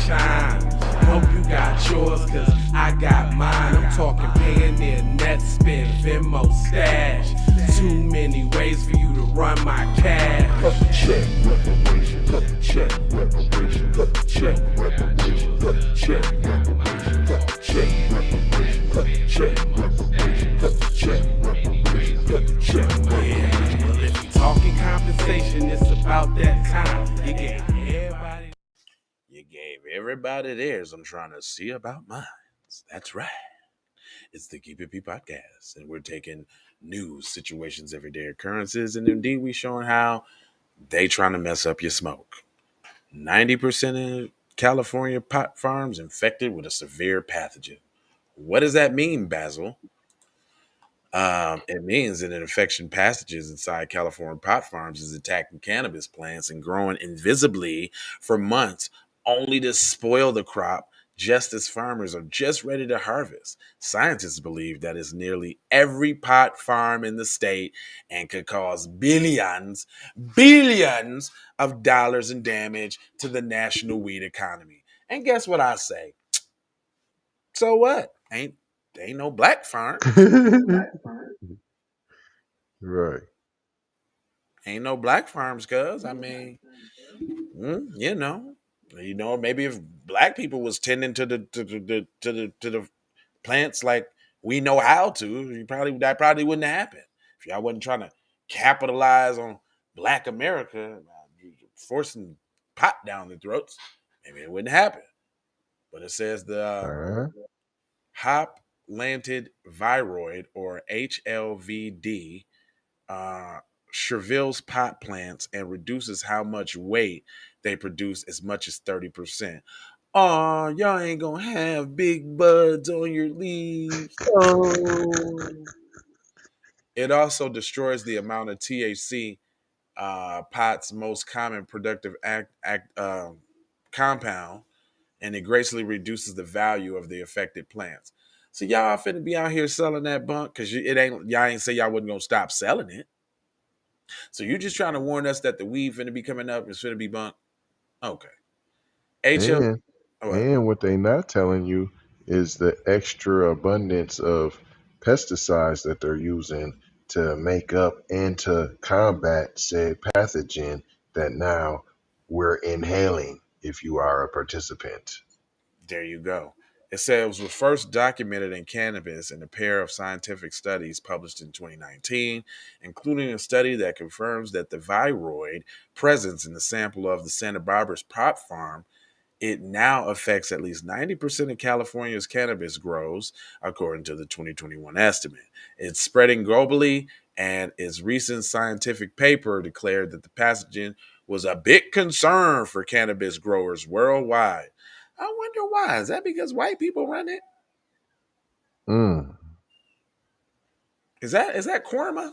shine. Hope you got yours, cause I got mine. I'm talking Payoneer, Netspin, Venmo, Stash. Too many ways for you to run my cash. Check reparation, check reparation, check reparation, check reparation, check reparation, check reparation, check reparation, check Yeah, well, if you talking compensation, it's about that time. You gave everybody theirs. I'm trying to see about mine. That's right. It's the Keep It P podcast, and we're taking news, situations, everyday occurrences, and indeed we showing how they trying to mess up your smoke. 90% of California pot farms infected with a severe pathogen. What does that mean, Basil? It means that an infection passages inside California pot farms is attacking cannabis plants and growing invisibly for months, only to spoil the crop just as farmers are just ready to harvest. Scientists believe that is nearly every pot farm in the state and could cause billions of dollars in damage to the national weed economy. And guess what I say? So what? Ain't no black farms. reparation. Right. Ain't no black farms, cuz. I mean, maybe if black people was tending to the plants like we know how to, that probably wouldn't happen. If y'all wasn't trying to capitalize on Black America, forcing pot down their throats, maybe it wouldn't happen. But it says the Uh-huh. Hop-latent viroid or HLVd uh, shrivels pot plants and reduces how much weight they produce as much as 30%. Oh, y'all ain't gonna have big buds on your leaves. Oh. It also destroys the amount of THC, pot's most common productive compound, and it greatly reduces the value of the affected plants. So y'all finna be out here selling that bunk because y'all ain't say y'all wasn't gonna stop selling it. So you just trying to warn us that the weed finna be coming up, it's finna be bunk. Okay. HL And what? and what they not telling you is the extra abundance of pesticides that they're using to make up and to combat said pathogen that now we're inhaling if you are a participant. There you go. It says it was first documented in cannabis in a pair of scientific studies published in 2019, including a study that confirms that the viroid presence in the sample of the Santa Barbara's pot farm, it now affects at least 90% of California's cannabis grows, according to the 2021 estimate. It's spreading globally, and its recent scientific paper declared that the pathogen was a big concern for cannabis growers worldwide. I wonder why. Is that because white people run it? Mm, Is that Korma?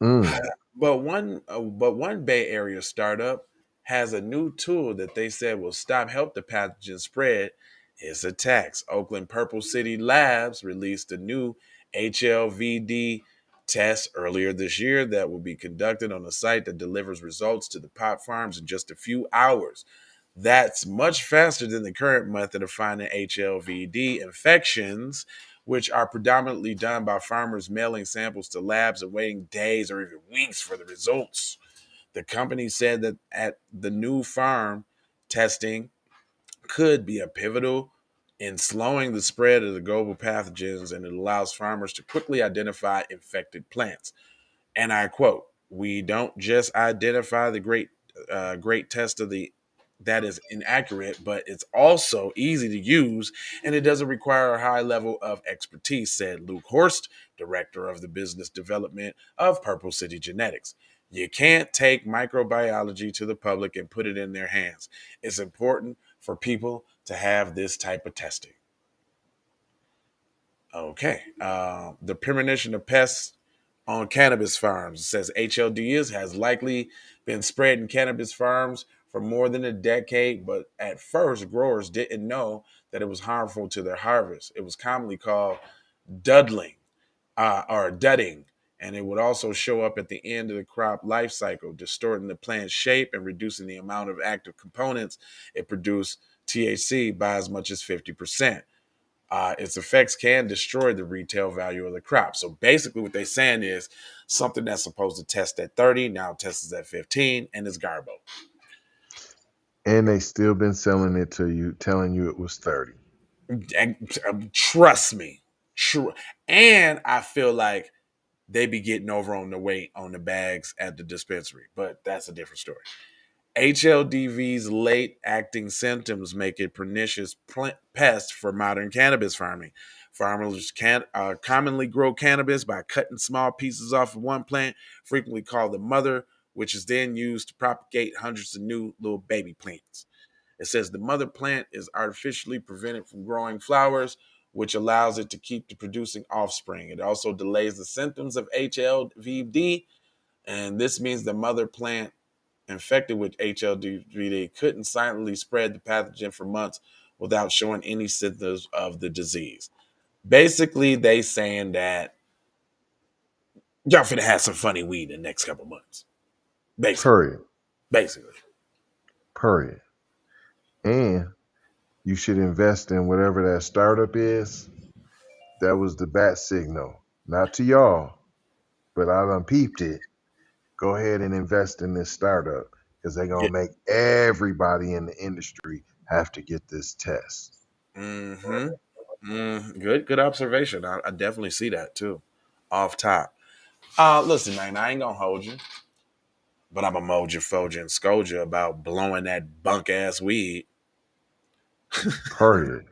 mm. But one Bay Area startup has a new tool that they said will help the pathogen spread its attacks. Oakland Purple City Labs released a new HLVd test earlier this year that will be conducted on a site that delivers results to the pot farms in just a few hours. That's much faster than the current method of finding HLVd infections, which are predominantly done by farmers mailing samples to labs and waiting days or even weeks for the results. The company said that at the new farm, testing could be a pivotal in slowing the spread of the global pathogens, and it allows farmers to quickly identify infected plants. And I quote, "We don't just identify the great test of the that is inaccurate, but it's also easy to use and it doesn't require a high level of expertise," said Luke Horst, director of the business development of Purple City Genetics. You can't take microbiology to the public and put it in their hands. It's important for people to have this type of testing. Okay. The premonition of pests on cannabis farms. It says HLDs has likely been spread in cannabis farms for more than a decade, but at first growers didn't know that it was harmful to their harvest. It was commonly called duddling or dudding, And it would also show up at the end of the crop life cycle, distorting the plant's shape and reducing the amount of active components it produced THC by as much as 50%. Its effects can destroy the retail value of the crop. So basically, what they're saying is something that's supposed to test at 30 now tests at 15, and it's garbo. And they still been selling it to you, telling you it was 30. And, trust me, true. And I feel like they be getting over on the weight on the bags at the dispensary, but that's a different story. HLDV's late acting symptoms make it pernicious pest for modern cannabis farming. Farmers can commonly grow cannabis by cutting small pieces off of one plant, frequently called the mother, which is then used to propagate hundreds of new little baby plants. It says the mother plant is artificially prevented from growing flowers, which allows it to keep producing offspring. It also delays the symptoms of HLVd, and this means the mother plant infected with HLVd couldn't silently spread the pathogen for months without showing any symptoms of the disease. Basically, they saying that y'all finna have some funny weed in the next couple months. Basically, Period. basically. Period. And you should invest in whatever that startup is. That was the bat signal. Not to y'all, but I done peeped it. Go ahead and invest in this startup because they're Yeah. going to make everybody in the industry have to get this test. Mm-hmm. Good observation. I definitely see that too. Off top. Listen, man, I ain't gonna hold you, but I'm a moja, foja, and scold you about blowing that bunk ass weed. Period.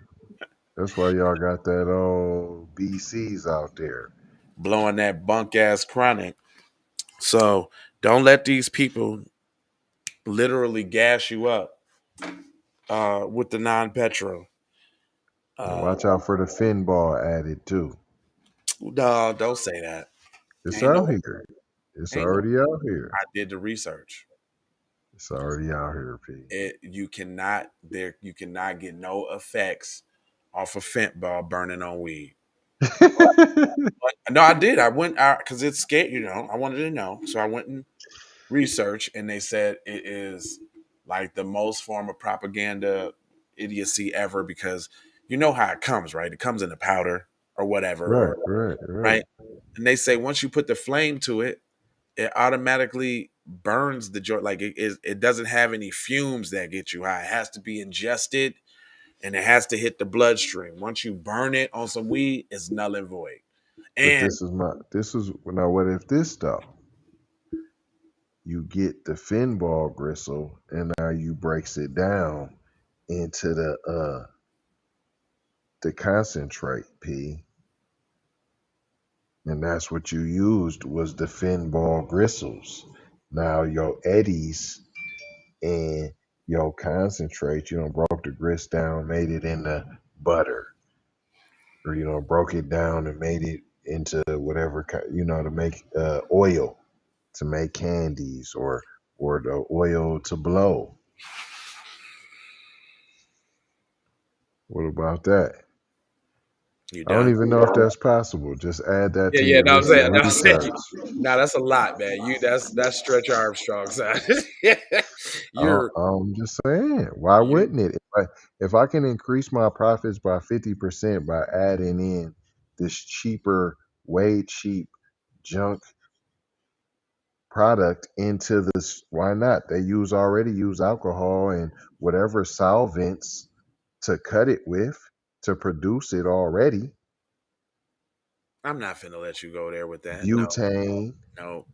That's why y'all got that old BCs out there. Blowing that bunk ass chronic. So don't let these people literally gas you up with the non-petro. And Uh, watch out for the fin ball added too. no, don't say that. It's Ain't out no, here. It's ain't no. already out here. I did the research. It's already out here, P. You cannot get no effects off of fentanyl burning on weed. No, I did. I went out because it's scared. I wanted to know, so I went and researched, and they said it is like the most form of propaganda idiocy ever because you know how it comes, right? It comes in a powder or whatever, Right, or right, right. right. And they say once you put the flame to it, it automatically burns the joint. Like it doesn't have any fumes that get you high. It has to be ingested and it has to hit the bloodstream. Once you burn it on some weed, it's null and void. But And this is now what if this though? You get the fin ball gristle and now you breaks it down into the concentrate, P. And that's what you used was the fin ball gristles. Now your eddies and your concentrate, broke the grist down, made it into butter, or broke it down and made it into whatever to make oil, to make candies, or the oil to blow. What about that? you I don't done? even know if that's possible. Just add that Yeah, to yeah. your No, I'm list of saying, no, I'm saying, research. no, that's a lot, man. That's Stretch Armstrong side. You're I'm just saying, why you. wouldn't it? If I can increase my profits by 50% by adding in this cheaper, way cheap junk product into this, why not? They already use alcohol and whatever solvents to cut it with to produce it already. I'm not finna let you go there with that. No, Butane, no,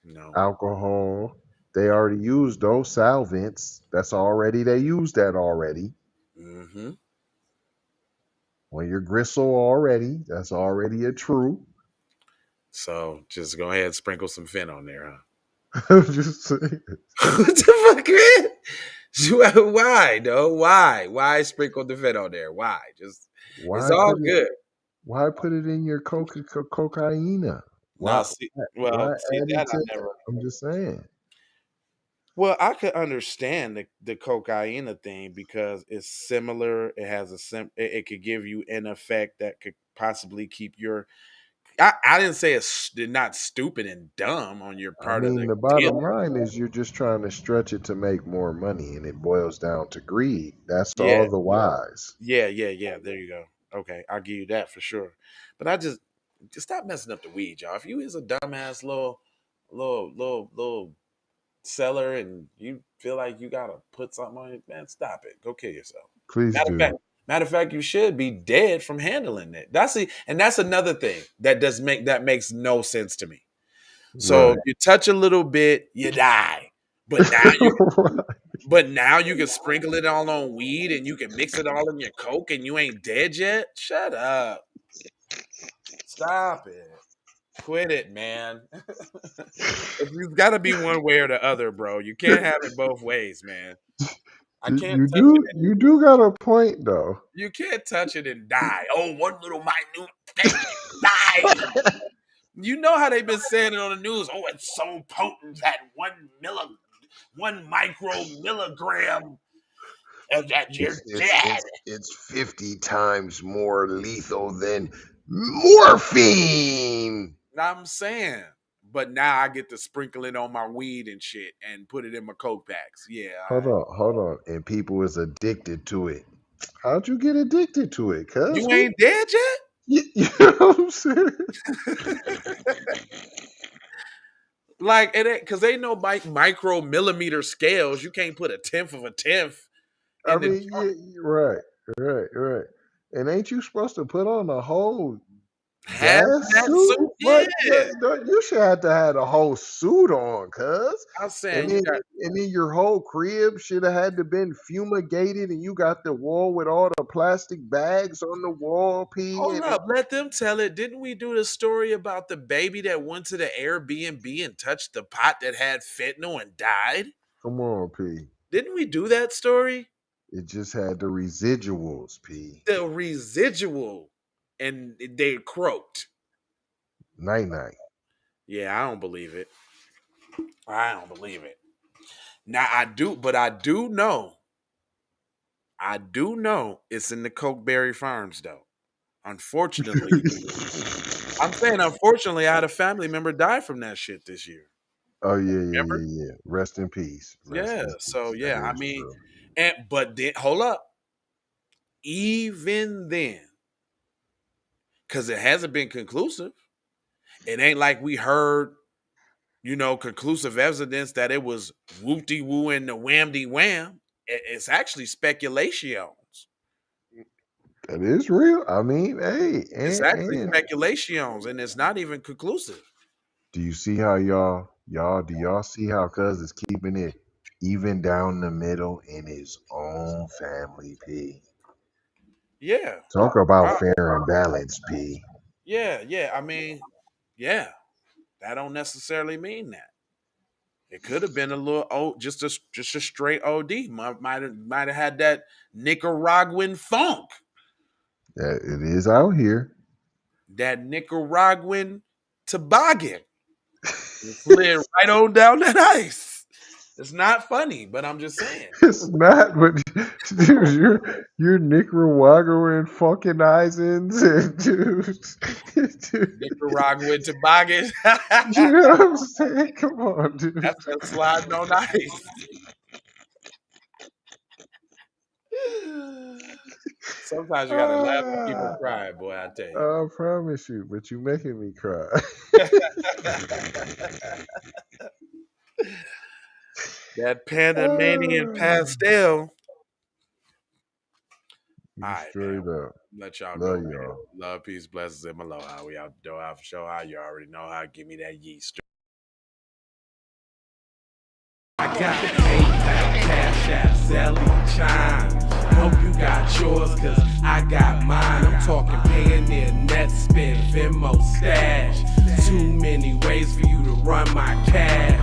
no. alcohol. They already use those solvents. They use that already. Mm-hmm. On your gristle already. That's already a true. So just go ahead and sprinkle some fin on there, I'm just saying. huh? What the fuck, man? Why, no? Why sprinkle the fin on there? Why? Just it's Why all put it good. why put it in your cocaine? Now, Why see, why well, see add it that I to never. I'm just saying. Well, I could understand the cocaine thing because it's similar. It has a it could give you an effect that could possibly keep your I didn't say it's not stupid and dumb on your I part of mean, the the bottom dealer. line is you're just trying to stretch it to make more money, and it boils down to greed. That's Yeah, all the whys. yeah. There you go. Okay, I'll give you that for sure. But I just stop messing up the weed, y'all. If you is a dumbass little seller and you feel like you gotta put something on it, man, stop it. Go kill yourself. Please Matter of fact, do. matter of fact, you should be dead from handling it. And that's another thing that makes no sense to me. So Right. you touch a little bit, you die. But now you but now you can sprinkle it all on weed and you can mix it all in your coke and you ain't dead yet? Shut up. Stop it. Quit it, man. It's got to be one way or the other, bro. You can't have it both ways, man. I can't You touch it. you do got a point though. You can't touch it and die. Oh, one little minute thing died. You know how they've been saying it on the news. Oh, it's so potent that 1 micro milligram and that It's you're it's dead. it's it's 50 times more lethal than morphine. I'm saying. But now I get to sprinkle it on my weed and shit and put it in my coke packs. Yeah, all right. Hold on. And people is addicted to it. How'd you get addicted to it? Cuz You who ain't dead yet? you know what I'm saying? Like it ain't because ain't no micro millimeter scales. You can't put a tenth of a tenth I in the mean, yeah, right. And ain't you supposed to put on a whole gas hazmat suit? suit. What? Yeah. You should have to have a whole suit on, cuz. I'm And saying you then, got and then your whole crib should have had to been fumigated, and you got the wall with all the plastic bags on the wall, P. hold And up, let them tell it. Didn't we do the story about the baby that went to the Airbnb and touched the pot that had fentanyl and died? come on, P. Didn't we do that story? It just had the residuals, P. The residual and they croaked. Night night. Yeah, I don't believe it. I don't believe it. Now I do know it's in the Cokeberry Farms though. Unfortunately, I'm saying unfortunately, I had a family member die from that shit this year. Oh Remember? yeah. Rest in peace. Rest Yeah. in So peace. That yeah, I is mean, true. but then hold up. Even then, because it hasn't been conclusive, it ain't like we heard, conclusive evidence that it was whoop de woo and the wham de wham. It's actually speculations. That is real. I mean, hey, It's actually and speculations, and it's not even conclusive. do you see how do y'all see how cuz is keeping it even down the middle in his own family, P? Yeah. Talk about Wow. fair and balanced, P. Yeah. I mean, yeah. That don't necessarily mean that. It could have been a little just a straight OD. Might have had that Nicaraguan funk, That it is out here. that Nicaraguan toboggan. It slid right on down that ice. It's not funny, but I'm just saying. It's not, but dude, you're Nicaraguan funkinizings and dude, Nicaraguan toboggan. you know what I'm saying? Come on, dude. That's that sliding on ice. Sometimes you gotta laugh and keep Ah, from crying, boy. I tell you. I promise you, but you making me cry. That Panamanian Ah, pastel. All you right, man. straight up. Let y'all go, Love man. y'all. Love, peace, blessings, and aloha. We out the door out for show. How you already know how. Give me that yeast. I got PayPal, Cash App, Zelle, Chime. Hope you got yours, cause I got mine. I'm talking Payoneer, Netspend, Venmo, Stash. Too many ways for you to run my cash.